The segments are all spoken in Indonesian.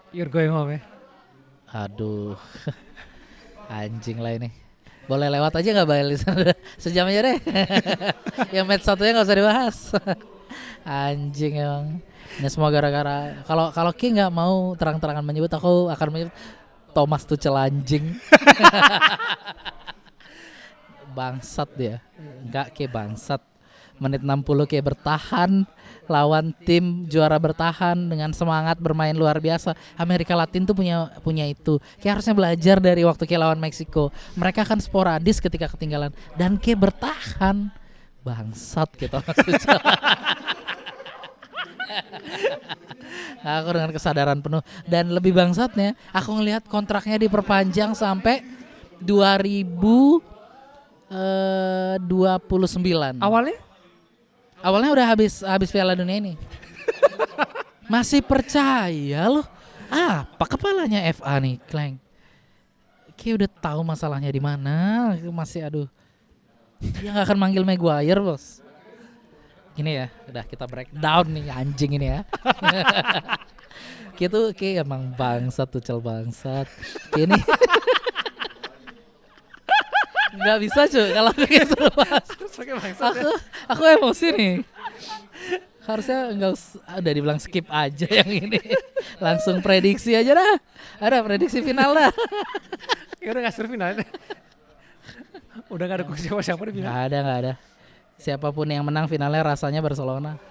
You're going home ya. Aduh, anjing lah ini. Boleh lewat aja nggak Bali? Sejam aja deh. Yang match satunya nggak usah dibahas. Anjing emang. Ini semua gara-gara kalau Ki nggak mau terang-terangan menyebut, aku akan menyebut Thomas Tuchel anjing. Bangsat dia. Enggak, Ki bangsat. Menit 60 Ki bertahan lawan tim juara, bertahan dengan semangat bermain luar biasa. Amerika Latin tuh punya itu. Kayak harusnya belajar dari waktu Ki lawan Meksiko. Mereka kan sporadis ketika ketinggalan dan Ki bertahan. Bangsat gitu. Aku dengan kesadaran penuh, dan lebih bangsatnya aku ngelihat kontraknya diperpanjang sampai 2029. Awalnya udah habis Piala Dunia ini. Masih percaya loh. Apa kepalanya FA nih, Kleng? Kayak udah tahu masalahnya di mana, masih aduh. Dia nggak akan manggil Maguire, bos. Gini ya, udah kita breakdown nih anjing ini ya. Gitu kayak emang bangsat, Tuchel bangsat. Kayak ini nggak bisa cuy kalau kayak gitu bahas. Aku emosi nih. Harusnya nggak udah dibilang skip aja yang ini. Langsung prediksi aja dah. Ada prediksi final dah. Ya udah nggak seru final. Udah nggak ada siapa di final. Nggak ada. Siapapun yang menang finalnya rasanya Barcelona.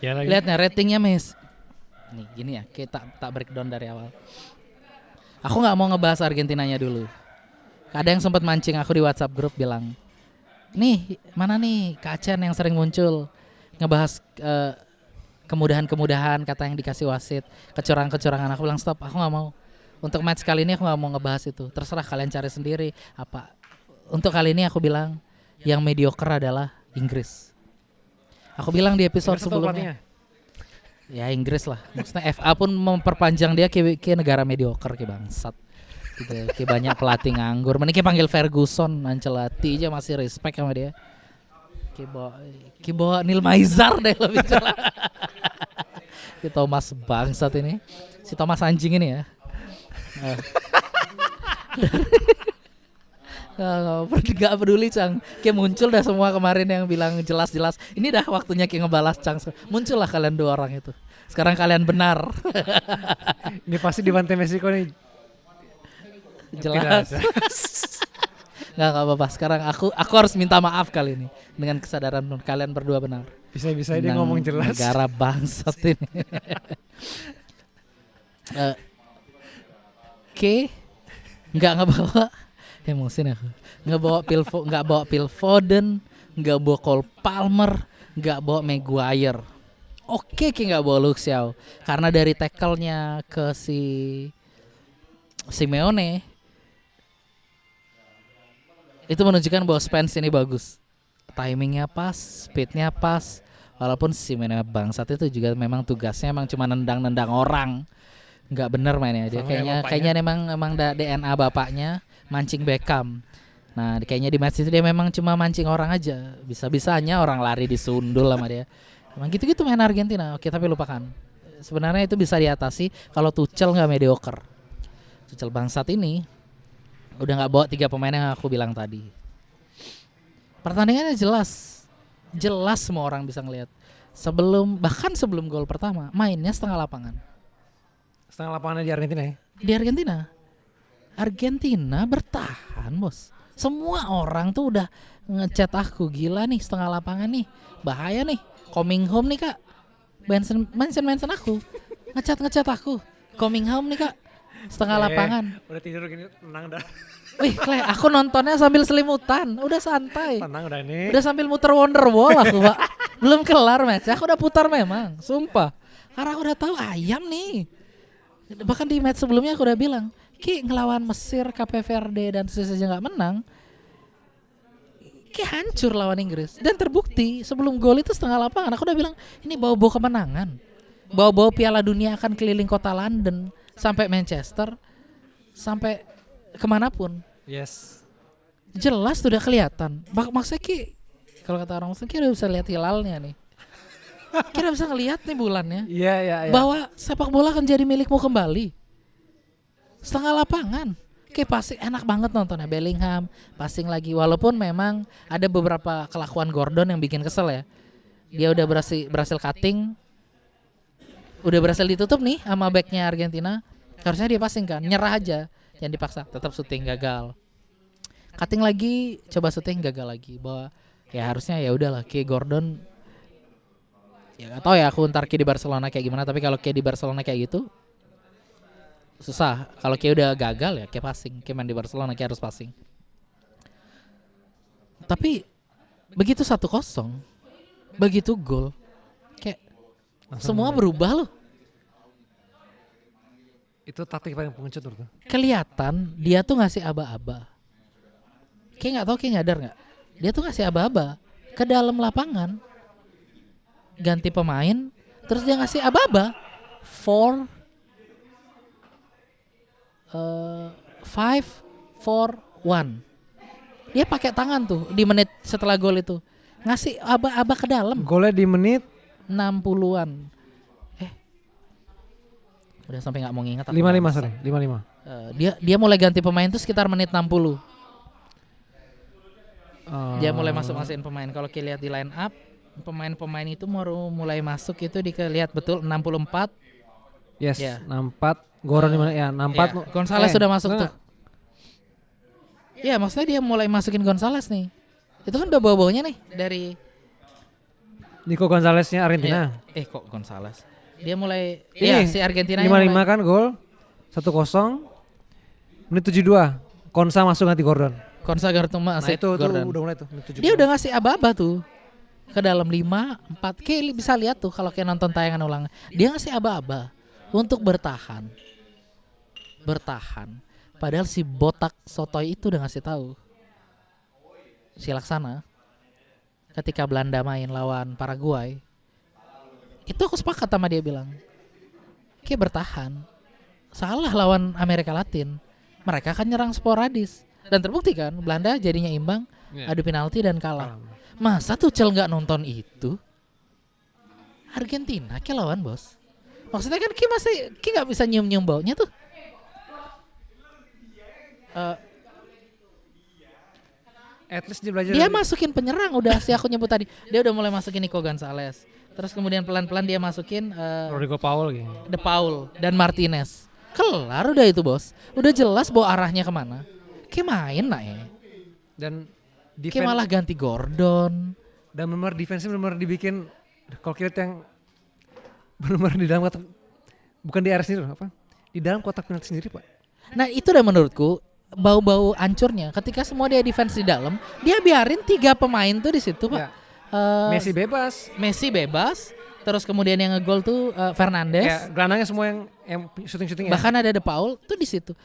Ya lagi. Lihat nih ratingnya Miss. Nih gini ya, kita tak breakdown dari awal. Aku nggak mau ngebahas Argentinanya dulu. Ada yang sempat mancing aku di WhatsApp grup bilang, nih mana nih Kak Chen yang sering muncul ngebahas kemudahan-kemudahan kata yang dikasih wasit, kecurangan-kecurangan. Aku bilang stop, aku nggak mau. Untuk match kali ini aku nggak mau ngebahas itu. Terserah kalian cari sendiri. Apa? Untuk kali ini aku bilang yang mediocre adalah Inggris. Aku bilang di episode sebelumnya. Ya Inggris lah. Maksudnya FA pun memperpanjang dia ke negara mediocre, ke bangsat. Gitu. Kayak banyak pelatih nganggur. Mending panggil Ferguson, Ancelotti aja masih respect sama dia. Kayak bawa Neil Maizar deh lebih celah. Si Thomas bangsat ini. Si Thomas anjing ini ya. Gak peduli Cang. Kayak muncul dah semua kemarin yang bilang jelas-jelas. Ini dah waktunya kayak ngebalas Cang. Muncullah kalian dua orang itu. Sekarang kalian benar. Ini pasti dibantai Meksiko nih. Jelas. Nggak apa-apa. Sekarang aku harus minta maaf kali ini dengan kesadaran kalian berdua benar. Bisa-bisa dia ngomong jelas. Negara bangsat ini. Oke, nggak bawa emosi aku. Nggak bawa Phil Foden, nggak bawa Cole Palmer, nggak bawa Maguire. Oke, nggak bawa Luke Shaw karena dari tackle-nya ke si Simeone itu menunjukkan bahwa Spence ini bagus, timingnya pas, speednya pas. Walaupun Simeone bangsat itu juga memang tugasnya emang cuma nendang orang, nggak bener mainnya dia. Kayaknya emang DNA bapaknya mancing Beckham. Nah kayaknya di match itu dia memang cuma mancing orang aja, bisa-bisanya orang lari disundul sama dia. Emang gitu-gitu main Argentina. Oke, tapi lupakan. Sebenarnya itu bisa diatasi kalau Tuchel nggak mediocre. Tuchel bangsat ini udah nggak bawa 3 pemain yang aku bilang tadi. Pertandingannya jelas semua orang bisa ngelihat. Bahkan sebelum gol pertama mainnya setengah lapangan. Setengah lapangannya di Argentina ya? Di Argentina bertahan bos. Semua orang tuh udah ngechat aku, gila nih setengah lapangan nih, bahaya nih, coming home nih kak. Mention aku, ngechat aku, coming home nih kak, setengah lapangan. Udah tidur gini, tenang dah. Wih, Clay, aku nontonnya sambil selimutan, udah santai. Tenang udah nih. Udah sambil muter Wonderwall aku, Pak. Belum kelar match, aku udah putar memang, sumpah. Karena aku udah tahu ayam nih. Bahkan di match sebelumnya aku udah bilang, Ki ngelawan Mesir, Cape Verde dan saja nggak menang, Ki hancur lawan Inggris. Dan terbukti sebelum gol itu setengah lapangan, aku udah bilang ini bawa-bawa kemenangan, bawa-bawa Piala Dunia akan keliling kota London sampai Manchester, sampai kemanapun. Yes. Jelas sudah kelihatan. Maksudnya Ki, kalau kata orang Muslim Ki udah bisa lihat hilalnya nih. Kira bisa ngelihat nih bulannya Iya, iya, iya. bahwa sepak bola akan jadi milikmu kembali. Setengah lapangan. Kayak passing enak banget nontonnya. Bellingham passing lagi, walaupun memang ada beberapa kelakuan Gordon yang bikin kesel ya. Dia udah berhasil cutting, udah berhasil ditutup nih sama backnya Argentina. Harusnya dia passing kan, nyerah aja, jangan dipaksa. Tetap syuting gagal. Cutting lagi, coba syuting gagal lagi. Bahwa ya harusnya ya udahlah, kayak Gordon. Ya gak tau ya aku ntar kayak di Barcelona kayak gimana. Tapi kalau kayak di Barcelona kayak gitu susah. Kalau kayak udah gagal ya kayak passing. Kayak main di Barcelona kayak harus passing. Tapi begitu 1-0, begitu gol, kayak semua berubah loh. Itu taktik paling pengecut menurutku. Kelihatan dia tuh ngasih aba-aba. Kayak nggak tahu, kayak nyadar nggak? Dia tuh ngasih aba-aba ke dalam lapangan. Ganti pemain, terus dia ngasih aba-aba. 5-4-1. Dia pakai tangan tuh di menit setelah gol itu. Ngasih aba-aba ke dalam. Golnya di menit 60-an. Udah sampai nggak mau nginget. 55 sorry, 55. Dia mulai ganti pemain tuh sekitar menit 60. Dia mulai masukin pemain. Kalau kita lihat di line up, pemain-pemain itu mulai masuk itu dilihat betul 64. Yes, Ya. 64. Goron di mana ya? 64. Ya, Gonzales sudah masuk tuh. Ya, maksudnya dia mulai masukin Gonzales nih. Itu kan udah bau-baunya nih dari Nico Gonzalez-nya Argentina. kok Gonzales. Dia mulai Ini, si Argentina 55 kan gol. 1-0. Menit 72. Konsa masuk ganti Gordon. Konsa Gartuma Nah itu Gordon. udah mulai tuh menit 72. Dia udah ngasih aba-aba tuh ke dalam 5-4. Kayak bisa lihat tuh kalau kayak nonton tayangan ulang. Dia ngasih aba-aba untuk bertahan. Padahal si botak sotoy itu udah ngasih tahu. Si Laksana ketika Belanda main lawan Paraguay, itu aku sepakat sama dia bilang, kayak bertahan. Salah lawan Amerika Latin. Mereka akan nyerang sporadis. Dan terbukti kan Belanda jadinya imbang, adu penalti dan kalah. Masa Tuchel nggak nonton itu? Argentina kayak lawan bos. Maksudnya kan Ki nggak bisa nyium baunya tuh. At least dia belajar. Dia masukin penyerang udah si aku nyebut tadi. Dia udah mulai masukin Nico Gonzalez. Terus kemudian pelan-pelan dia masukin Rodrigo Paul gitu. De Paul dan Martinez. Kelar udah itu bos. Udah jelas bawa arahnya kemana. Kayak main lah ya. Dan Kayak malah ganti Gordon. Dan benar defense benar dibikin kalau kita yang benar di dalam kotak, bukan di area sendiri apa? Di dalam kotak penalti sendiri, Pak. Nah, itu udah menurutku bau-bau hancurnya. Ketika semua dia defense di dalam, dia biarin 3 pemain tuh di situ, Pak. Ya. Messi bebas. Terus kemudian yang ngegol tuh Fernandes. Ya, gelandangnya semua yang syuting ya. Bahkan ada De Paul tuh di situ.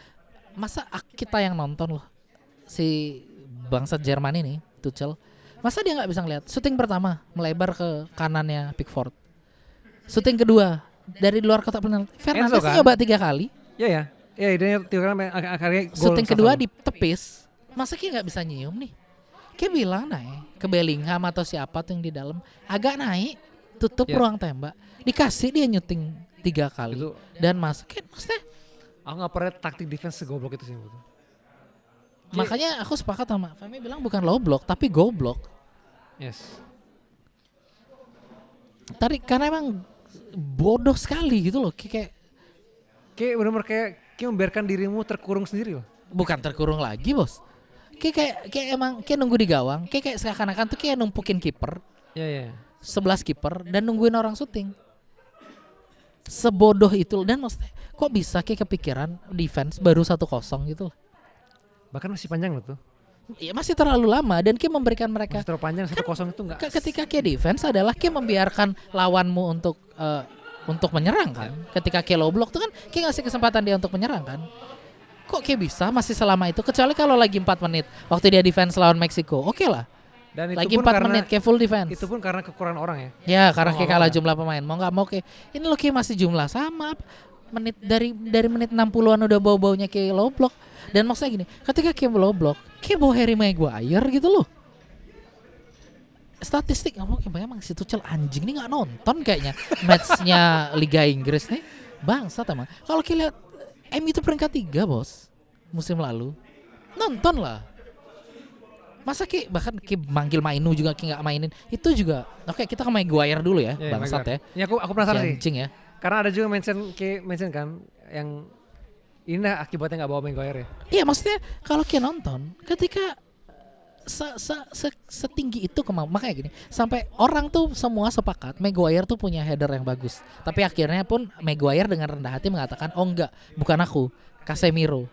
Masa kita yang nonton loh, si bangsat Jerman ini, Tuchel. Masa dia nggak bisa ngeliat? Syuting pertama melebar ke kanannya Pickford. Syuting kedua dari luar kotak penalti. Fernandes kan? nyoba 3 kali. Ya. Ya, idenya 3 kali akhirnya gol. Syuting kedua di tepis. Masa kayak nggak bisa nyium nih? Kayak bilang naik ke Bellingham atau siapa tuh yang di dalam, agak naik, tutup ruang tembak, dikasih dia nyuting 3 kali Itu, dan masukin. Maksudnya aku nggak pernah taktik defense segoblok itu sih betul. makanya aku sepakat sama Femi bilang bukan low block tapi go block. Yes. Karena emang bodoh sekali gitu loh, kayak Benar-benar kayak membiarkan dirimu terkurung sendiri loh. bukan terkurung lagi bos. Kayak emang kayak nunggu di gawang, kayak seakan-akan tuh kayak numpukin kiper. Iya. 11 kiper dan nungguin orang syuting. Sebodoh itu. Dan maksudnya kok bisa kayak kepikiran defense baru 1-0 gitu loh. Bahkan masih panjang loh tuh. Ya masih terlalu lama dan kayak memberikan mereka Masih terlalu panjang 1-0 itu enggak. ketika kayak defense adalah kayak membiarkan lawanmu untuk menyerang kan. Ketika kayak low block tuh kan kayak ngasih kesempatan dia untuk menyerang kan. Kok kayak bisa masih selama itu, kecuali kalau lagi 4 menit waktu dia defense lawan Meksiko. Oke lah. Dan itu Lagi pun 4 menit kayak full defense. Itu pun karena kekurangan orang ya. Ya karena Mau kayak nggak kalah mau jumlah pemain. Mau nggak mau kayak ini lo kayak masih jumlah sama. Menit dari menit 60-an udah bau-baunya kayak low block. Dan maksudnya gini, ketika kayak low block, kayak bawa Harry Maguire gitu loh. statistik emang si Tuchel anjing nih nggak nonton kayaknya matchnya Liga Inggris nih. Bangsat emang. Kalau kita lihat MU itu peringkat 3 bos musim lalu. Nonton lah. Masa bahkan manggil Mainu juga nggak mainin. Itu juga. Oke, kita ke Maguire dulu ya, bangsat ya. Ini aku penasaran sih. Anjing ya. Karena ada juga mention kan yang ini akibatnya nggak bawa Maguire ya. Iya, maksudnya kalau kita nonton ketika setinggi itu makanya gini, sampai orang tuh semua sepakat Maguire tuh punya header yang bagus. Tapi akhirnya pun Maguire dengan rendah hati mengatakan, "Oh enggak, bukan aku, Casemiro.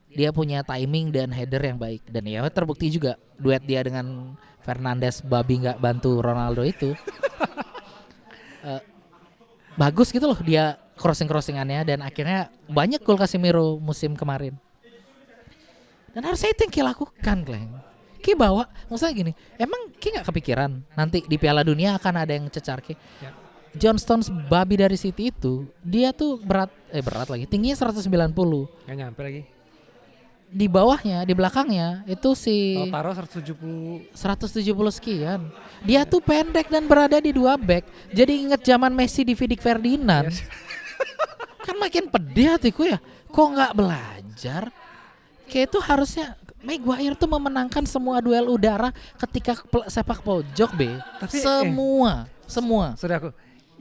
Dia punya timing dan header yang baik." Dan ya terbukti juga duet dia dengan Fernandes babi nggak bantu Ronaldo itu. Bagus gitu loh dia crossingannya, dan akhirnya banyak gol Casemiro musim kemarin. Dan harusnya itu yang Ki lakukan, Kleng. Ki bawa, maksudnya gini, emang Ki nggak kepikiran nanti di Piala Dunia akan ada yang cecar Ki? Ya. John Stones babi dari City itu, dia tuh berat lagi, tingginya 190. Nggak nyampe lagi. Di bawahnya, di belakangnya itu si Lautaro 170 sekian. Dia tuh pendek dan berada di 2 back. Jadi inget zaman Messi di Vidic Ferdinand. Yes. Kan makin pedih hatiku ya. Kok nggak belajar? Kayak itu harusnya Maguire tuh memenangkan semua duel udara ketika sepak pojok Tapi, semua. Sorry aku.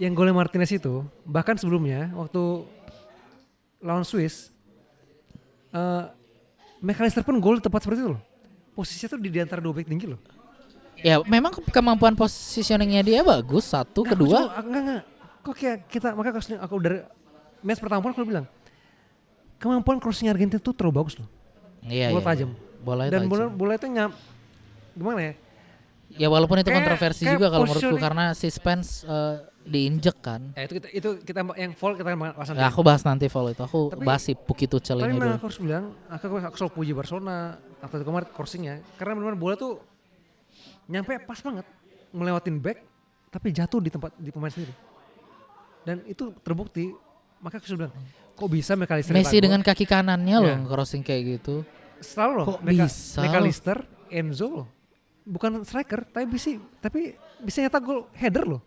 Yang golnya Martinez itu bahkan sebelumnya waktu lawan Swiss, McAllister pun gol tepat seperti itu loh. Posisinya tuh di antara 2 back tinggi loh. Ya memang kemampuan positioningnya dia bagus. Satu, kedua. Enggak. Kok kayak aku dari match pertama pun aku bilang kemampuan crossing Argentina tuh terlalu bagus loh. Iya, bola tajam. Dan bola itu gimana ya? Ya walaupun itu kontroversi kayak juga kalau menurutku karena si Spence diinjek kan. Itu kita yang fall kita bahas nanti. Ya, aku bahas nanti fall itu. Aku bahas si Puki Tuchel ini dulu. Tapi aku harus bilang, aku selalu puji Barcelona atau kemarin crossingnya karena benar-benar bola tuh nyampe pas banget melewatin back tapi jatuh di pemain sendiri. Dan itu terbukti. Maka aku bilang, kok bisa McAllister Messi dengan kaki kanannya loh crossing kayak gitu. Selalu loh. Kok bisa? McAllister, Enzo loh. Bukan striker, tapi bisa nyetak gol header loh.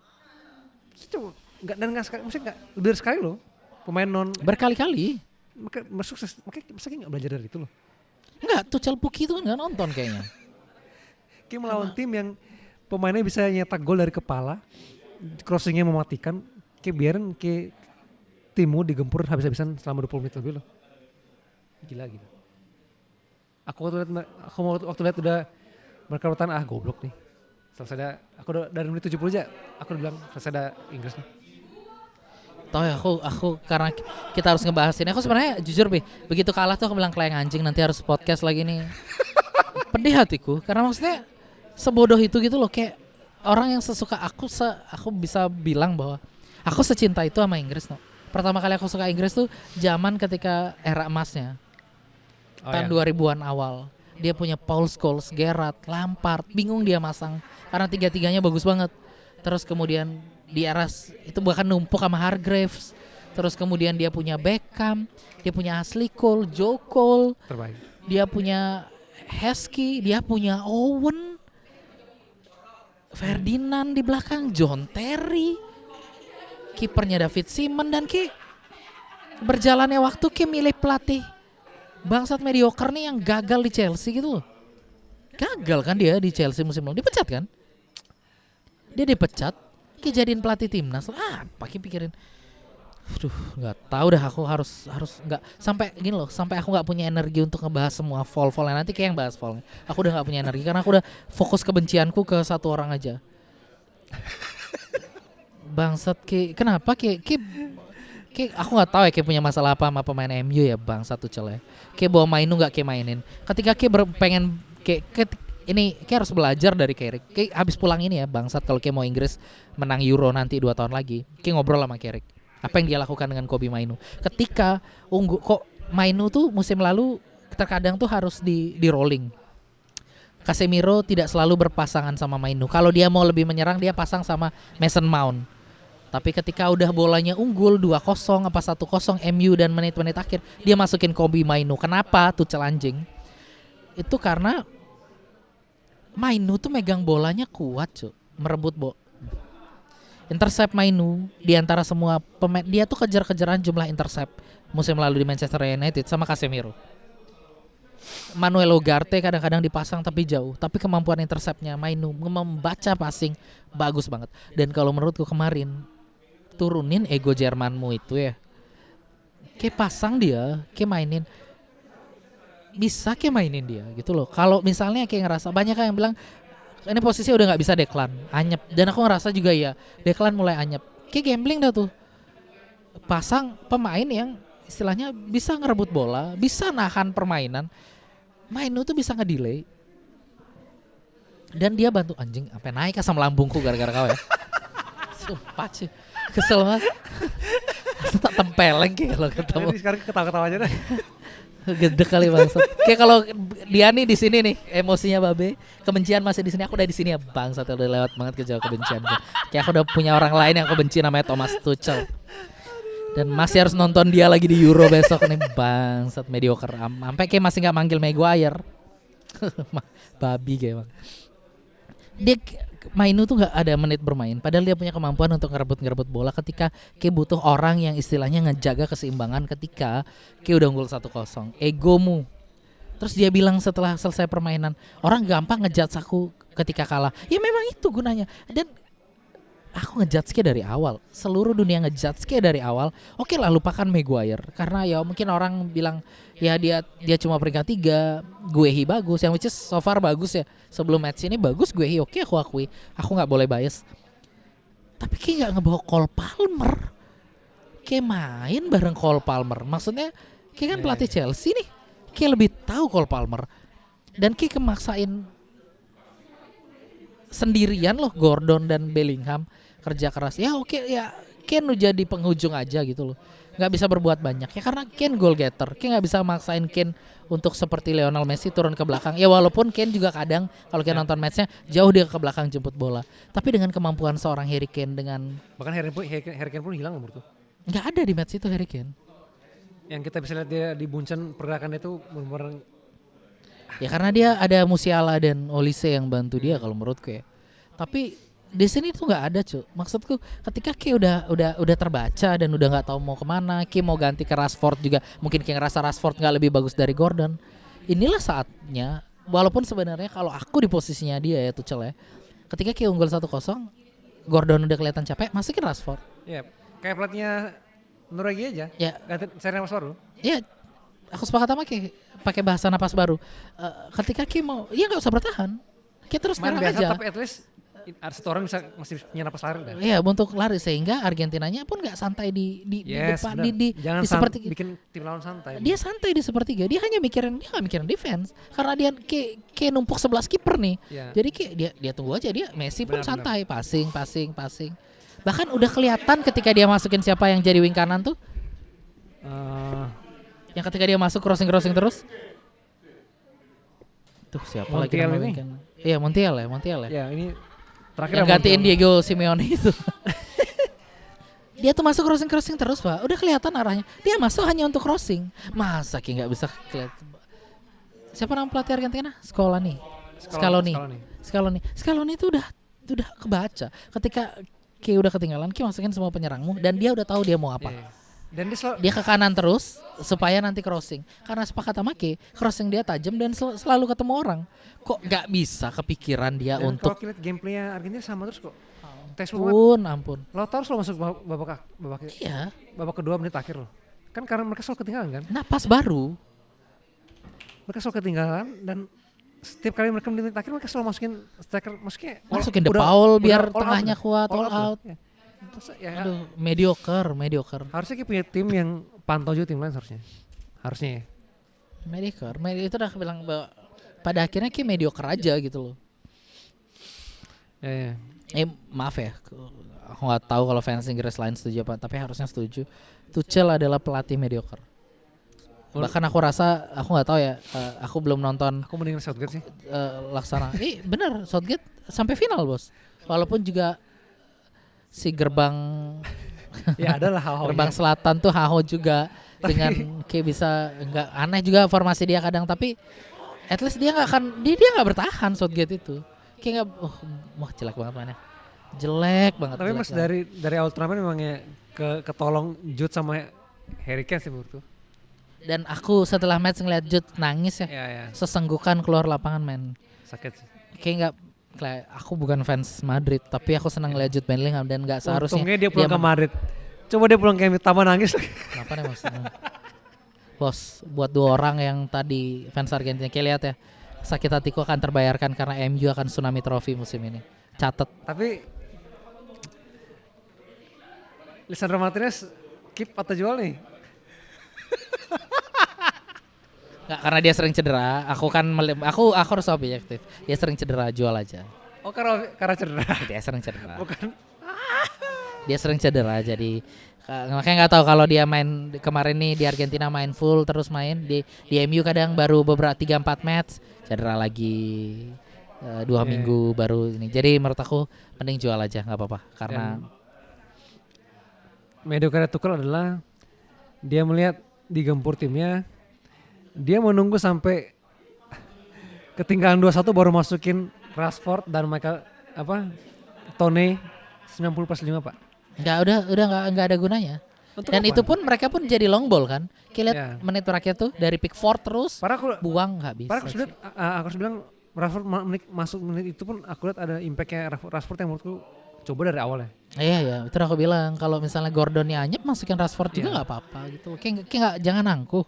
Enggak sekali, maksudnya enggak lebih dari sekali loh. Pemain non berkali-kali. Makanya sukses. Makanya enggak belajar dari itu loh. Enggak, Tuchel Puki itu kan enggak nonton kayaknya. Kayak melawan tim yang pemainnya bisa nyetak gol dari kepala, crossingnya mematikan, kayak biarin kayak timmu digempur habis-habisan selama 20 menit lebih loh. Gila. Aku waktu lihat udah mereka urutan goblok nih. Selesai dah, aku udah dari menit 70 aja aku udah bilang selesai dah Inggris nih. Tahu ya aku karena kita harus ngebahas ini. Aku sebenarnya jujur begitu kalah tuh aku bilang Kleng anjing nanti harus podcast lagi nih. Pedih hatiku karena maksudnya sebodoh itu gitu loh, kayak orang yang sesuka aku bisa bilang bahwa aku secinta itu sama Inggris no. Pertama kali aku suka Inggris tuh zaman ketika era emasnya. Tahun 2000-an awal. Dia punya Paul Scholes, Gerrard, Lampard, bingung dia masang karena tiga-tiganya bagus banget. Terus kemudian di era itu bahkan numpuk sama Hargreaves. Terus kemudian dia punya Beckham, dia punya Ashley Cole, Joe Cole, terbaik. Dia punya Heskey, dia punya Owen, Ferdinand di belakang, John Terry, kipernya David Seaman, dan berjalannya waktu milih pelatih bangsat mediocre nih yang gagal di Chelsea gitu loh. Gagal kan dia di Chelsea musim lalu, dipecat kan? Dia dipecat, jadiin pelatih timnas. Apa pikirin? Aduh, nggak tahu dah, aku harus nggak sampai gini loh, sampai aku nggak punya energi untuk ngebahas semua fall-fallnya nanti kayak yang bahas fall. Aku udah nggak punya energi karena aku udah fokus kebencianku ke satu orang aja. Bangsat kenapa aku nggak tahu ya punya masalah apa sama pemain MU ya bangsat Tuchel ya. Bawa Mainu nggak mainin. Ketika pengen ini harus belajar dari Carrick. Habis pulang ini ya bangsat kalau mau Inggris menang Euro nanti 2 tahun lagi. Ngobrol sama Carrick. Apa yang dia lakukan dengan Kobbie Mainu? Ketika Mainu tuh musim lalu terkadang tuh harus di rolling. Casemiro tidak selalu berpasangan sama Mainu. Kalau dia mau lebih menyerang dia pasang sama Mason Mount. Tapi ketika udah bolanya unggul 2-0 apa 1-0 MU dan menit-menit akhir dia masukin Kobbie Mainu. Kenapa Tuchel anjing? Itu karena Mainu tuh megang bolanya kuat, Cuk. Merebut intercept Mainu di antara semua pemain, dia tuh kejar-kejaran jumlah intercept musim lalu di Manchester United sama Casemiro. Manuel Ugarte kadang-kadang dipasang tapi jauh, tapi kemampuan interceptnya Mainu membaca passing bagus banget. Dan kalau menurutku kemarin turunin ego Jermanmu itu ya. Kayak pasang dia, kayak mainin, bisa kayak mainin dia gitu loh. Kalau misalnya kayak ngerasa banyak yang bilang ini posisi udah nggak bisa Declan, anyep. Dan aku ngerasa juga ya Declan mulai anyep. Kayak gambling dah tuh. Pasang pemain yang istilahnya bisa ngerebut bola, bisa nahan permainan. Mainu tuh bisa ngedelay. Dan dia bantu anjing sampai naik asam lambungku gara-gara kau ya. Sumpah sih. Kesel banget. Tak tempeleng kayak kalau ketemu. Jadi sekarang ketawa-ketawa aja dah. Gede kali bangsat. Kayak kalau dia nih di sini nih emosinya babe, kebencian masih di sini, aku udah di sini ya bangsat, udah lewat banget ke jauh kebencian. Kayak aku udah punya orang lain yang aku benci namanya Thomas Tuchel. Dan masih harus nonton dia lagi di Euro besok nih bangsat mediocre. Sampai kayak masih nggak manggil Maguire. Babi kayak emang. Dia Mainu tuh nggak ada menit bermain, padahal dia punya kemampuan untuk ngerebut bola ketika kayak butuh orang yang istilahnya ngejaga keseimbangan ketika kayak udah unggul 1-0. Egomu. Terus dia bilang setelah selesai permainan, orang gampang ngejudge aku ketika kalah. Ya memang itu gunanya. Dan aku ngejudge dari awal. Seluruh dunia ngejudge dari awal. Oke lah, lupakan Maguire karena ya mungkin orang bilang ya dia cuma peringkat 3, Guehi bagus, yang which is so far bagus ya. Sebelum match ini bagus Guehi, oke aku akui. Aku nggak boleh bias. Tapi kayak nggak ngebawa Cole Palmer. Kayak main bareng Cole Palmer. Maksudnya kayak kan pelatih Chelsea nih. Kayak lebih tahu Cole Palmer. Dan kayak kemaksain sendirian loh Gordon dan Bellingham kerja keras. Ya oke ya Ken jadi penghujung aja gitu loh. Nggak bisa berbuat banyak ya karena Ken goal getter. Ken nggak bisa maksain Ken untuk seperti Lionel Messi turun ke belakang. Ya walaupun Ken juga kadang kalau Ken nonton matchnya jauh dia ke belakang jemput bola. Tapi dengan kemampuan seorang Harry Kane dengan Bahkan Harry Kane pun hilang menurutku. nggak ada di match itu Harry Kane. Yang kita bisa lihat dia di Munchen pergerakannya itu benar-benar Ya karena dia ada Musiala dan Olise yang bantu dia kalau menurutku ya. Tapi di sini tuh nggak ada cuy. Maksudku ketika Ki udah terbaca dan udah nggak tahu mau kemana, Ki mau ganti ke Rashford juga. Mungkin Ki ngerasa Rashford nggak lebih bagus dari Gordon. Inilah saatnya. Walaupun sebenarnya kalau aku di posisinya dia ya Tuchel ya. Ketika Ki unggul 1-0, Gordon udah kelihatan capek, masukin Rashford. ya kayak pelatihnya Norwegia aja. Ya, Ganti cari napas baru. ya aku sepakat sama Ki. Pakai bahasa napas baru. Ketika Ki mau, ya nggak usah bertahan. Ki terus Main nyerang biasa aja. tapi at least ada satu orang masih punya napas lari dah. Iya, untuk lari sehingga Argentinanya pun nggak santai di depan benar. Jangan di sepertiga. bikin tim lawan santai. Dia santai di sepertiga. Dia hanya dia nggak mikirin defense karena dia kayak numpuk 11 kiper nih. Ya. Jadi kayak dia tunggu aja, dia Messi pun Benar, santai, passing. Bahkan udah kelihatan ketika dia masukin siapa yang jadi wing kanan tuh. Yang ketika dia masuk crossing terus. Tuh siapa lagi Montiel nama ini? wing kanan? Iya, Montiel ya. Ya ini terakhir Yang gantiin Diego Simeone itu. Dia tuh masuk crossing terus Pak. Udah kelihatan arahnya. Dia masuk hanya untuk crossing. Masa Ki nggak bisa kelihatan. Siapa nama pelatih Argentina? Scaloni. Scaloni itu udah kebaca. Ketika Ki udah ketinggalan, Ki masukin semua penyerangmu dan dia udah tahu dia mau apa. Iya. Dan Dia ke kanan terus supaya nanti crossing. Karena sepakat sama Ki, crossing dia tajam dan selalu ketemu orang. Kok nggak bisa kepikiran dia dan untuk kalau lihat gameplaynya Argentina sama terus kok. Textbook banget. ampun. Lautaro selalu masuk Iya, babak kedua menit akhir loh. Kan karena mereka selalu ketinggalan kan. napas baru. Mereka selalu ketinggalan dan setiap kali mereka menit akhir mereka selalu masukin striker, Masukin De Paul biar tengahnya kuat, all out. Ya. Terus, ya, Aduh, mediocre. harusnya kita punya tim yang pantau juga tim lain harusnya ya. Mediocre itu udah bilang bahwa pada akhirnya kayak mediocre aja gitu loh. Ya. Maaf ya, aku nggak tahu kalau fans Inggris lain setuju apa, tapi harusnya setuju. Tuchel adalah pelatih mediocre. Bahkan aku rasa, aku nggak tahu ya, aku belum nonton Aku mendingan Southgate sih. laksana. Bener, Southgate sampai final bos. Walaupun juga si gerbang Ya adalah hal-hal gerbang selatan tuh Haho juga dengan kayak bisa nggak aneh juga formasi dia kadang, tapi at least dia nggak akan dia nggak bertahan Southgate itu. Kayak nggak, wah jelek banget mainnya. Jelek banget. Tapi jelek mas banget. dari awal turnamen memangnya ketolong Jude sama Harry Kane sih menurutku. Dan aku setelah match ngeliat Jude nangis ya, Ya sesenggukan keluar lapangan men. sakit sih. Kayak nggak, kayak aku bukan fans Madrid tapi aku senang ngeliat Jude Bellingham dan nggak seharusnya. Untungnya dia pulang ke Madrid. Coba dia pulang ke taman nangis. Kenapa nih maksudnya? Bos, buat 2 orang yang tadi fans Argentina, kayak lihat ya, sakit hatiku akan terbayarkan karena MU akan tsunami trofi musim ini. Catat. Tapi Lisandro Martinez keep atau jual nih? Nggak, karena dia sering cedera. Aku harus objektif. Dia sering cedera, jual aja. Oh karena cedera. Dia sering cedera. Bukan. Dia sering cedera jadi makanya nggak tahu kalau dia main kemarin nih di Argentina main full terus main di MU kadang baru beberapa 3-4 match cedera lagi 2 minggu baru ini. Jadi menurut aku mending jual aja nggak apa-apa karena mediocre Tuchel adalah dia melihat digempur timnya, dia menunggu sampai ketinggalan 2-1 baru masukin Rashford dan Tone 90+5 Pak. udah nggak ada gunanya. Untuk Dan apa? itu pun mereka pun jadi long ball kan. Kita lihat Ya. menit terakhir tuh dari Pickford terus Padahal aku buang nggak bisa. aku harus bilang Rashford masuk menit itu pun aku lihat ada impactnya Rashford yang menurutku coba dari awal ya. Iya itu aku bilang kalau misalnya Gordonnya anyep masukin Rashford juga Iya. nggak apa-apa gitu. Kayak nggak jangan angkuh.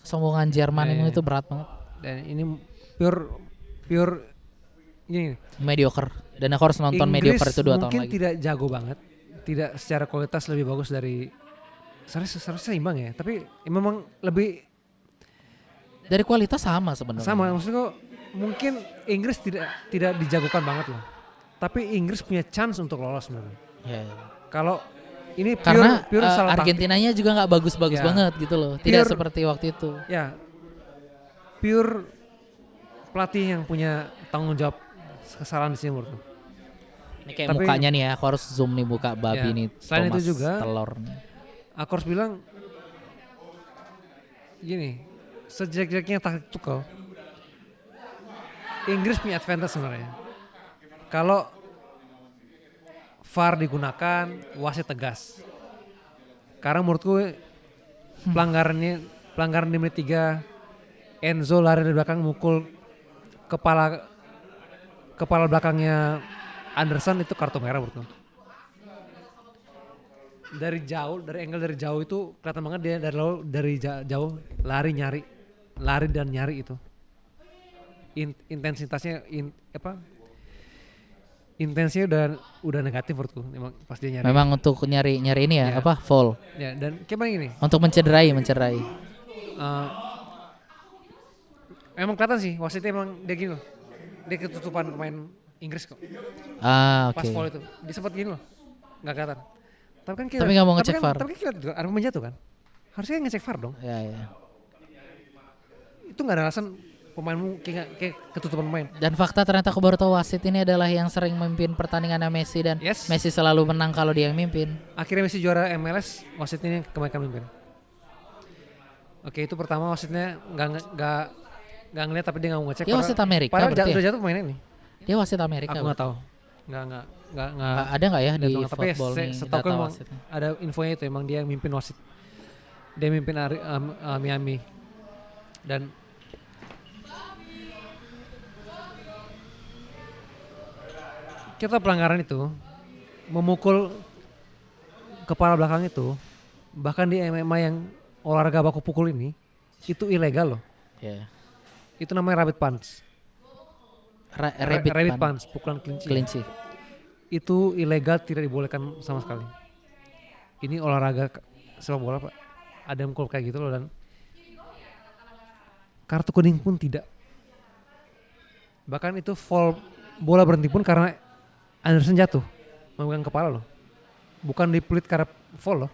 Kesombongan Jerman Iya. itu berat banget. Dan ini pure gini. Mediocre. Dan aku harus nonton Inggris mediocre itu 2 tahun mungkin lagi. tidak jago banget, tidak secara kualitas lebih bagus dari seharusnya seimbang ya, tapi memang lebih Dari kualitas sama sebenarnya. sama. Maksudku mungkin Inggris tidak dijagokan banget loh, tapi Inggris punya chance untuk lolos sebenarnya. Ya. Kalau ini Karena pure salah taktik. Argentinanya juga nggak bagus-bagus Ya. banget gitu loh. Tidak Pure- seperti waktu itu. Ya, pure pelatih yang punya tanggung jawab kesalahan di sini menurutku. Ini kayak Tapi- mukanya nih ya, aku harus zoom nih muka babi Ya, nih. selain Thomas itu juga, telur nih. Aku harus bilang gini, sejelek-jeleknya taktik Tuchel, Inggris punya advantage sebenarnya. Kalau VAR digunakan, wasit tegas. Karena menurutku pelanggaran di menit 3, Enzo lari dari belakang mukul kepala belakangnya Anderson, itu kartu merah menurutku. Dari angle dari jauh itu kelihatan banget dia dari jauh lari dan nyari itu. Intensitasnya intensinya udah negatif menurutku memang pas dia nyari. Memang untuk nyari ini ya, Ya. foul. Ya, dan kayak gini. Untuk mencederai. Emang kelihatan sih wasitnya emang dia gini loh. Dia ketutupan pemain Inggris kok. Oke. Pas foul itu. Dia sempat gini loh. Enggak kelihatan. Tapi Tapi nggak mau ngecek VAR. Tapi kan kelihatan juga ada pemain jatuh kan. Harusnya ngecek VAR dong. Ya. Itu enggak ada alasan pemainmu kayak ketutupan pemain. Dan fakta ternyata aku baru tahu wasit ini adalah yang sering memimpin pertandingannya Messi dan Yes. Messi selalu menang kalau dia yang mimpin. Akhirnya Messi juara MLS, wasit ini kebanyakan mimpin. Oke, itu pertama wasitnya nggak ngeliat tapi dia nggak mau ngecek. Dia wasit Amerika Padahal berarti udah ya? jatuh pemainnya nih. Dia wasit Amerika. Aku nggak tahu. Nggak. Ada nggak ya di Tapi football nih setahu data emang wasitnya? ada infonya itu emang dia yang mimpin wasit. Dia mimpin Miami. Dan kita pelanggaran itu memukul kepala belakang itu, bahkan di MMA yang olahraga baku pukul ini itu ilegal loh. Ya. Itu namanya rabbit punch. Rabbit punch, pukulan kelinci. Kelinci. Itu ilegal, tidak dibolehkan sama sekali. Ini olahraga sepak bola Pak. Ada yang mukul kayak gitu loh, dan kartu kuning pun tidak. Bahkan itu foul, bola berhenti pun karena Anderson jatuh memegang kepala loh. Bukan di pelit karena foul loh.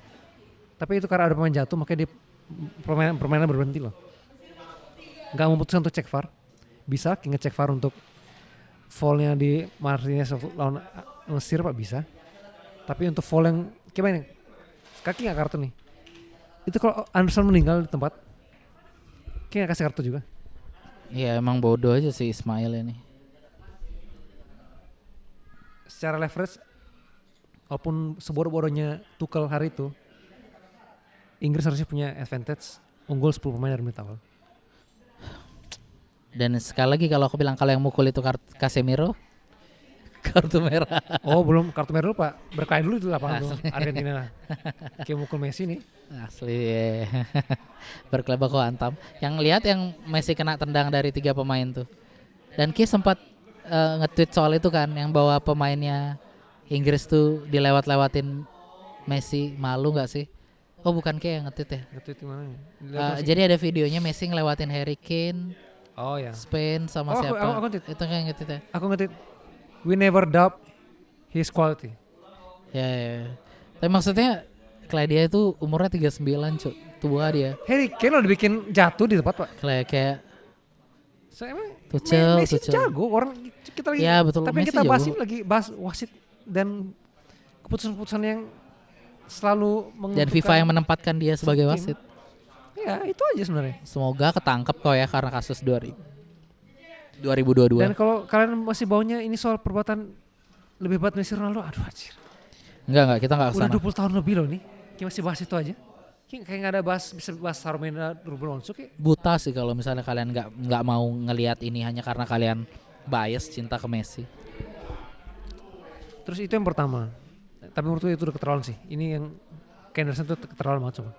Tapi itu karena ada pemain jatuh makanya permainan berhenti loh. Gak memutuskan untuk cek VAR. Bisa ngecek VAR untuk foulnya di Martinez lawan Mesir Pak, bisa. Tapi untuk foul yang gimana? Kaki gak kartu nih. Itu kalau Anderson meninggal di tempat, kayak gak kasih kartu juga. Iya emang bodoh aja sih Ismail ini. Secara leverage, walaupun sebodoh-bodohnya Tuchel hari itu, Inggris harusnya punya advantage unggul 10 pemain dari menit awal. Dan sekali lagi kalau aku bilang kalau yang mukul itu Casemiro, kartu merah. Oh belum kartu merah dulu Pak, berkelahi dulu itu lapangan tuh Asli. Argentina. Kayak mukul Messi nih. Asli berkelebat kok antam. Yang lihat yang Messi kena tendang dari 3 pemain tuh. Dan Ki sempat nge-tweet soal itu kan, yang bawa pemainnya Inggris tuh dilewat-lewatin Messi, malu nggak sih? Oh bukan Ki yang nge-tweet ya. Nge-tweet gimana? Jadi ada videonya Messi ngelewatin Harry Kane, Oh ya. Spain sama Oh, siapa? aku nge-tweet. Itu kayak nge-tweet ya. Aku nge-tweet, we never doubt his quality. Ya. Tapi maksudnya kayak dia itu umurnya 39 cuk, tua dia. Harry Kane lo dibikin jatuh di tempat Pak. Kayak Saya emang Tuchel, Messi Tuchel. jago orang kita lagi. Ya, betul. Tapi yang Messi kita bahas jago. ini lagi bahas wasit dan keputusan-keputusan yang selalu Dan menentukan FIFA yang menempatkan dia sebagai tim. wasit. Ya itu aja sebenarnya. Semoga ketangkep kok ya karena kasus 2022. Dan kalau kalian masih baunya ini soal perbuatan lebih hebat Messi Ronaldo, aduh anjir. Enggak kita enggak Udah kesana. 20 tahun lebih loh nih. Kita masih bahas itu aja. Kayak nggak ada bisa bahas Sarmena Ruben Onsu kayak. Buta sih kalau misalnya kalian nggak mau ngelihat ini hanya karena kalian bias cinta ke Messi. Terus itu yang pertama. Tapi menurutku itu udah keterlaluan sih. Ini yang Henderson tuh keterlaluan banget coba.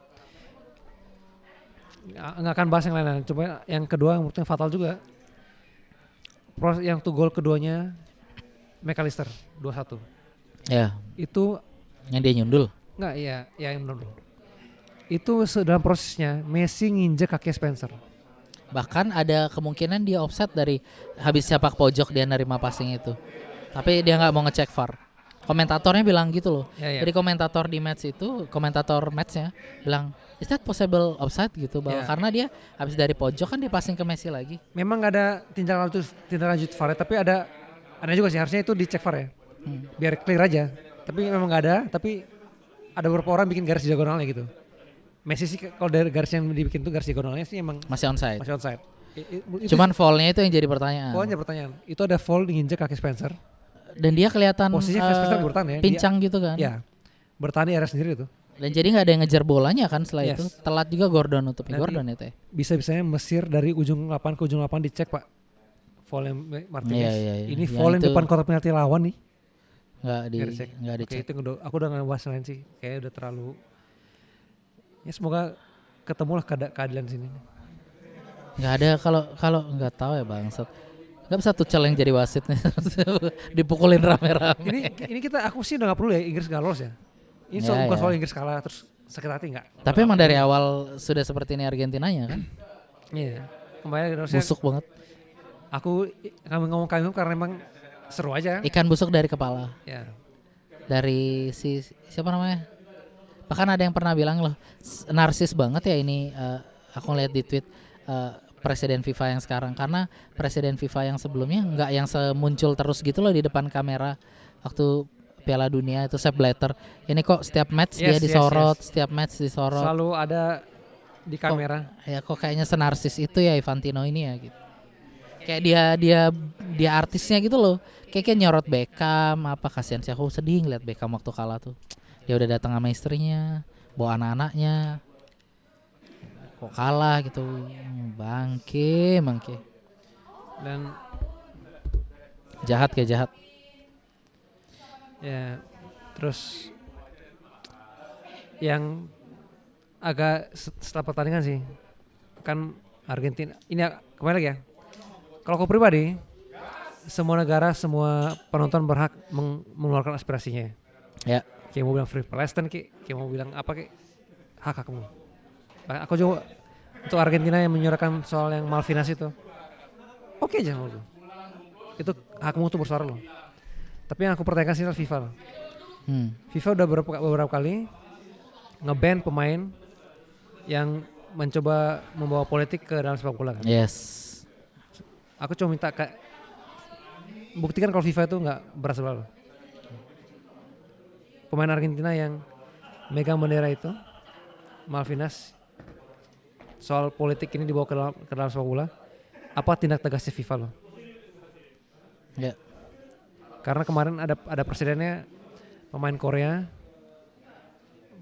Nggak akan bahas yang lain-lain. Coba yang kedua menurutnya fatal juga. Yang tuh gol keduanya McAllister 2-1. Ya, Itu yang dia nyundul. nggak ya yang benar. Itu dalam prosesnya Messi nginjek kaki Spencer. Bahkan ada kemungkinan dia offset dari habis sepak pojok dia nerima passing itu. Tapi dia nggak mau ngecek VAR. Komentatornya bilang gitu loh. Ya. Jadi komentator di match itu, komentator matchnya bilang, is that possible offside gitu bahwa Ya. karena dia habis dari pojok kan dia passing ke Messi lagi. Memang nggak ada tindak lanjut VAR, tapi ada juga sih harusnya itu dicek VAR ya. Biar clear aja. Tapi memang nggak ada, tapi ada beberapa orang bikin garis diagonalnya gitu. Messi sih kalau dari garis yang dibikin tuh garis diagonalnya sih emang Masih onside. masih onside. Cuman foul-nya itu yang jadi pertanyaan. Pokoknya pertanyaan, itu ada foul nginjek kaki Spencer. Dan dia kelihatan Posisinya Spencer bertahan ya. pincang gitu kan. Ya, bertahan di area sendiri itu. Dan jadi nggak ada yang ngejar bolanya kan setelah Yes. itu. Telat juga Gordon nutupin Nanti- Gordon itu ya. Bisa-bisanya Mesir dari ujung lapangan ke ujung lapangan dicek Pak. Foul yang Martinez. Iya. Ini Yang foul yang itu depan kotak penalti lawan nih. Nggak Dicek. nggak Oke, dicek. itu aku udah nggak bahas lain sih. Kayaknya udah terlalu. Ya semoga ketemulah keadilan sini. Nggak ada kalau nggak tahu ya bangsat. Nggak bisa Tuchel yang jadi wasit nih. Dipukulin rame-rame. Ini aku sih udah nggak perlu ya Inggris nggak lolos ya. Ini Ya, bukan ya. soal Inggris kalah terus sakit hati nggak. Tapi emang dari awal sudah seperti ini Argentinanya kan. Iya. Kembali harusnya Busuk banget. kami ngomong karena emang seru aja. Ikan busuk dari kepala. Ya. Dari siapa namanya? Bahkan ada yang pernah bilang loh, narsis banget ya ini aku lihat di tweet presiden FIFA yang sekarang, karena presiden FIFA yang sebelumnya nggak yang semuncul terus gitu loh di depan kamera waktu Piala Dunia itu Sepp Blatter. Ini kok setiap match dia Yes. disorot, setiap match disorot. Selalu ada di kamera. Ya kok kayaknya senarsis itu ya Infantino ini ya gitu. Kayak dia artisnya gitu loh. Kayak nyorot Beckham apa, kasihan sih aku sedih ngeliat Beckham waktu kalah tuh. Dia udah datang sama istrinya, bawa anak-anaknya. Kok kalah gitu. Bangke. Dan Jahat. ya terus yang agak setelah pertandingan sih kan Argentina ini kembali lagi ya. Kalau aku pribadi, semua negara, semua penonton berhak mengeluarkan aspirasinya. Ya. Kayak mau bilang Free Palestine, kayak mau bilang apa hak kamu. Aku juga untuk Argentina yang menyuarakan soal yang Malvinas itu, oke aja mau itu hakmu untuk bersuara loh. Tapi yang aku pertanyakan sih adalah FIFA loh. FIFA udah beberapa kali nge-ban pemain yang mencoba membawa politik ke dalam sepak bola kan. Yes. Aku cuma minta buktikan kalau FIFA itu nggak beras sebelah. Pemain Argentina yang megang bendera itu, Malvinas, soal politik ini dibawa ke dalam sepak bola, apa tindak tegasnya FIFA loh. Ya. Karena kemarin ada presidennya pemain Korea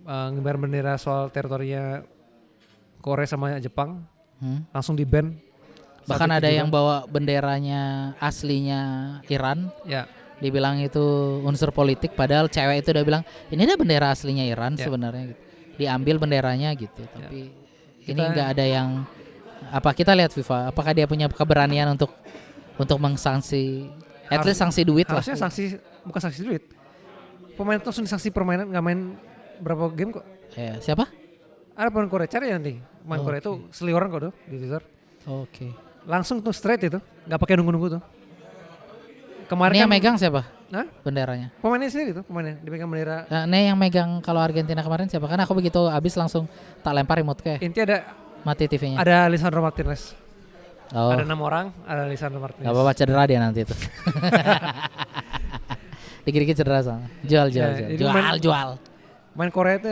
ngibar bendera soal teritorinya Korea sama Jepang langsung di ban. Bahkan ada yang bawa benderanya aslinya Iran. Ya. Dibilang itu unsur politik, padahal cewek itu udah bilang ini ada bendera aslinya Iran sebenarnya gitu. Diambil benderanya gitu. Tapi ini nggak ada yang kita lihat FIFA apakah dia punya keberanian untuk mengsanksi at least sanksi duit lah. Harusnya sanksi, bukan sanksi duit. Pemain itu langsung disanksi permainan, nggak main berapa game kok. Siapa? Ada pemain Korea, cari ya nanti. Pemain Korea itu seliweran kok tuh di Twitter. Oke. Langsung tuh straight itu, nggak pakai nunggu-nunggu tuh. Kemarin ini yang kan, megang siapa? Hah? Benderanya. Pemainnya sendiri tuh, pemainnya dipegang bendera. Ini yang megang kalau Argentina kemarin siapa? Karena aku begitu abis langsung tak lempar remote ke. Intinya Mati TV-nya. ada Lisandro Martinez. Oh. Ada 6 orang, ada Lisandro Martinez. Gak apa-apa, cedera dia nanti itu. Dikit-dikit cedera sama. Jual. Main Korea itu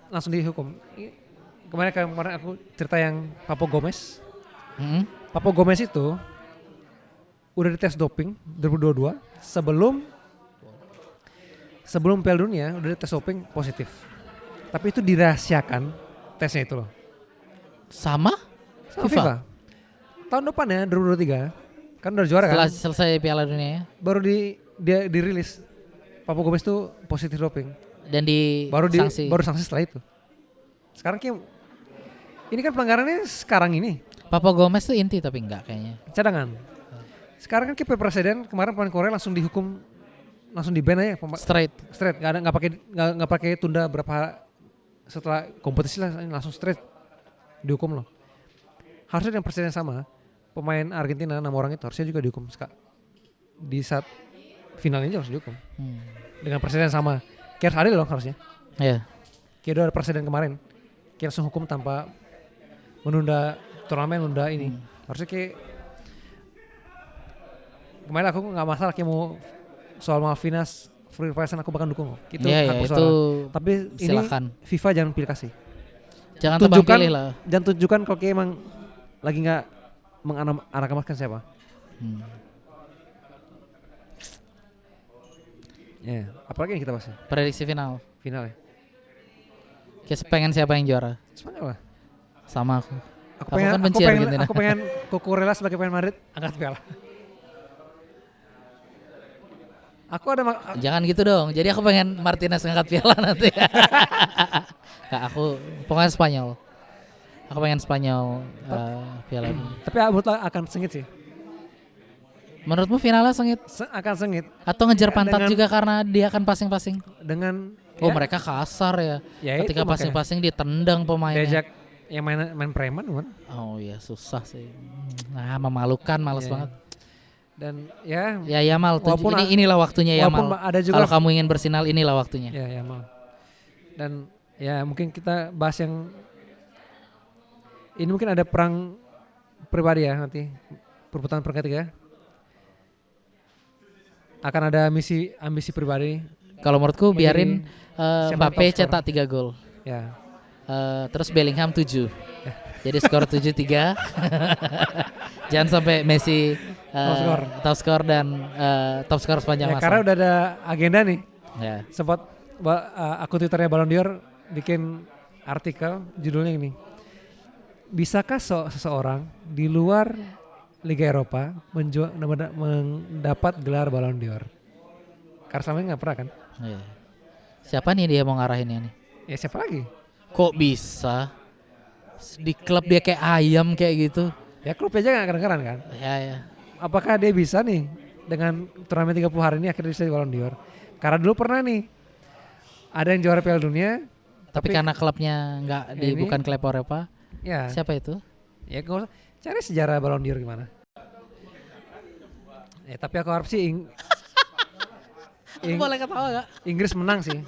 langsung dihukum. Kemarin aku cerita yang Papo Gomez. Papo Gomez itu udah dites doping 2022 sebelum Piala Dunia udah dites doping positif. Tapi itu dirahasiakan tesnya itu loh. Sama FIFA. Tahun depan ya 2023 kan udah juara setelah kan. selesai Piala Dunia ya. Baru dia dirilis Papo Gomez tuh positif doping. Dan sanksi. Baru sanksi setelah itu. Sekarang ini kan pelanggarannya sekarang ini. Papo Gomez tuh inti tapi enggak kayaknya. Cadangan. Sekarang kan presiden kemarin pemain Korea langsung dihukum, langsung di ban aja. Straight. Nggak pakai tunda berapa setelah kompetisi langsung straight dihukum loh. Harusnya dengan presiden sama, pemain Argentina 6 orang itu harusnya juga dihukum di saat final ini harus dihukum. Dengan presiden sama, kayak harus adil loh harusnya. Iya. Kayak udah ada presiden kemarin, kayak langsung hukum tanpa menunda turnamen, menunda ini. Harusnya kayak kemarin aku nggak masalah kayak mau soal Malvinas, Free Pricen aku bahkan dukung. Itu hak itu. Tapi silakan. Ini FIFA jangan pilih kasih. Jangan tebang pilih lah. Jangan tunjukkan kalau kayak emang lagi nggak menganak-anakan siapa. Ya, apalagi yang kita bahas? Prediksi final. Final ya. Kayak pengen siapa yang juara? Spanyol lah. Sama aku. Aku pengen Cucurella sebagai pemain Madrid angkat piala. Jangan gitu dong. Jadi aku pengen Martinez ngangkat piala nanti. Nggak, aku pokoknya Spanyol. Aku pengen Spanyol piala ini. Tapi menurut akan sengit sih. Menurutmu finalnya sengit? Akan sengit. Atau ngejar pantat juga karena dia akan passing-passing? Dengan mereka kasar ya. Ketika passing-passing ditendang pemainnya. Diajak yang main preman kan? Oh iya susah sih. Nah memalukan, males banget. Dan ya Yamal inilah waktunya Yamal. Kalau kamu ingin bersinar inilah waktunya. Ya Yamal. Dan ya mungkin kita bahas yang ini mungkin ada perang pribadi ya nanti perputaran ketiga. Akan ada ambisi pribadi. Kalau menurutku biarin Mbappe cetak 3 gol. Ya. Terus Bellingham 7. Jadi skor 7-3. Jangan sampai Messi top skor dan top skor sepanjang masa. Karena udah ada agenda nih. Ya. Sempat akun Twitternya Ballon d'Or bikin artikel judulnya ini. Bisakah seseorang di luar Liga Eropa mendapat gelar Ballon d'Or? Karena selama ini nggak pernah kan? Ya. Siapa nih dia mau ngarahinnya nih? Ya siapa lagi? Kok bisa? Di klub dia kayak ayam kayak gitu. Ya klub aja gak kedengeran kan? Ya. Apakah dia bisa nih dengan turnamen 30 hari ini akhirnya bisa di Ballon d'Or? Karena dulu pernah nih ada yang juara Piala Dunia. Tapi karena klubnya bukan klub Eropa. Ya. Siapa itu? Ya gak usah cari sejarah Ballon d'Or gimana. Ya tapi aku harap sih boleh ketawa gak? Inggris menang sih.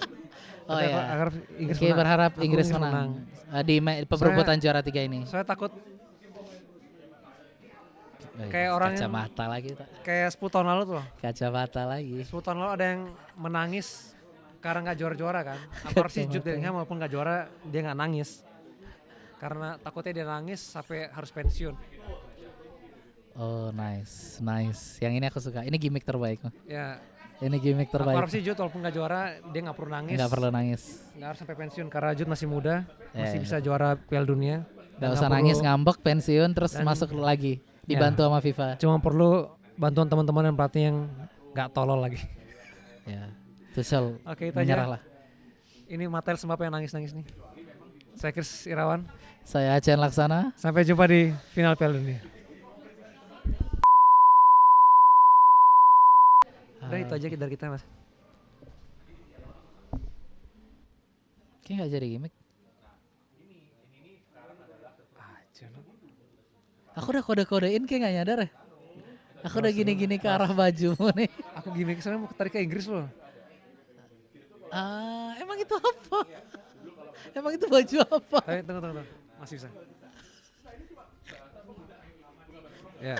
Oh iya. Inggris berharap Inggris menang. Di perebutan juara 3 ini. Saya takut kayak orang kacamata lagi kayak 10 tahun lalu tuh loh. Kacamata lagi. 10 tahun lalu ada yang menangis karena nggak juara-juara kan. Aku harus sih Jude Bellingham walaupun nggak juara dia nggak nangis. Karena takutnya dia nangis sampai harus pensiun. Oh nice, nice. Yang ini aku suka. Ini gimmick terbaik. Ya, Ini gimmick aku terbaik. harap sih Jude walaupun nggak juara dia nggak perlu nangis. Nggak perlu nangis. Nggak harus sampai pensiun karena Jude masih muda, Ya, masih ya. bisa juara Piala Dunia. Nggak Dan usah perlu- nangis, ngambek, pensiun, terus dan- masuk lagi. Dibantu sama FIFA. Cuma perlu bantuan teman-teman dan pelatih yang nggak tolol lagi. Ya. Tuchel Oke, itu menyerah aja. lah. Ini Matel Sembap yang nangis-nangis nih. Saya Chris Irawan. Saya Acen Laksana. Sampai jumpa di final Piala Dunia. Udah itu aja dari kita mas. Kayaknya nggak jadi gimmick. Aku udah kode-kodein kayak nggak nyadar ya. Aku udah gini-gini ke arah bajumu nih. Aku gimmick kesana mau tarik ke Inggris loh. Ah, emang itu apa? Emang itu baju apa? Tapi tunggu. Masih bisa. Ya.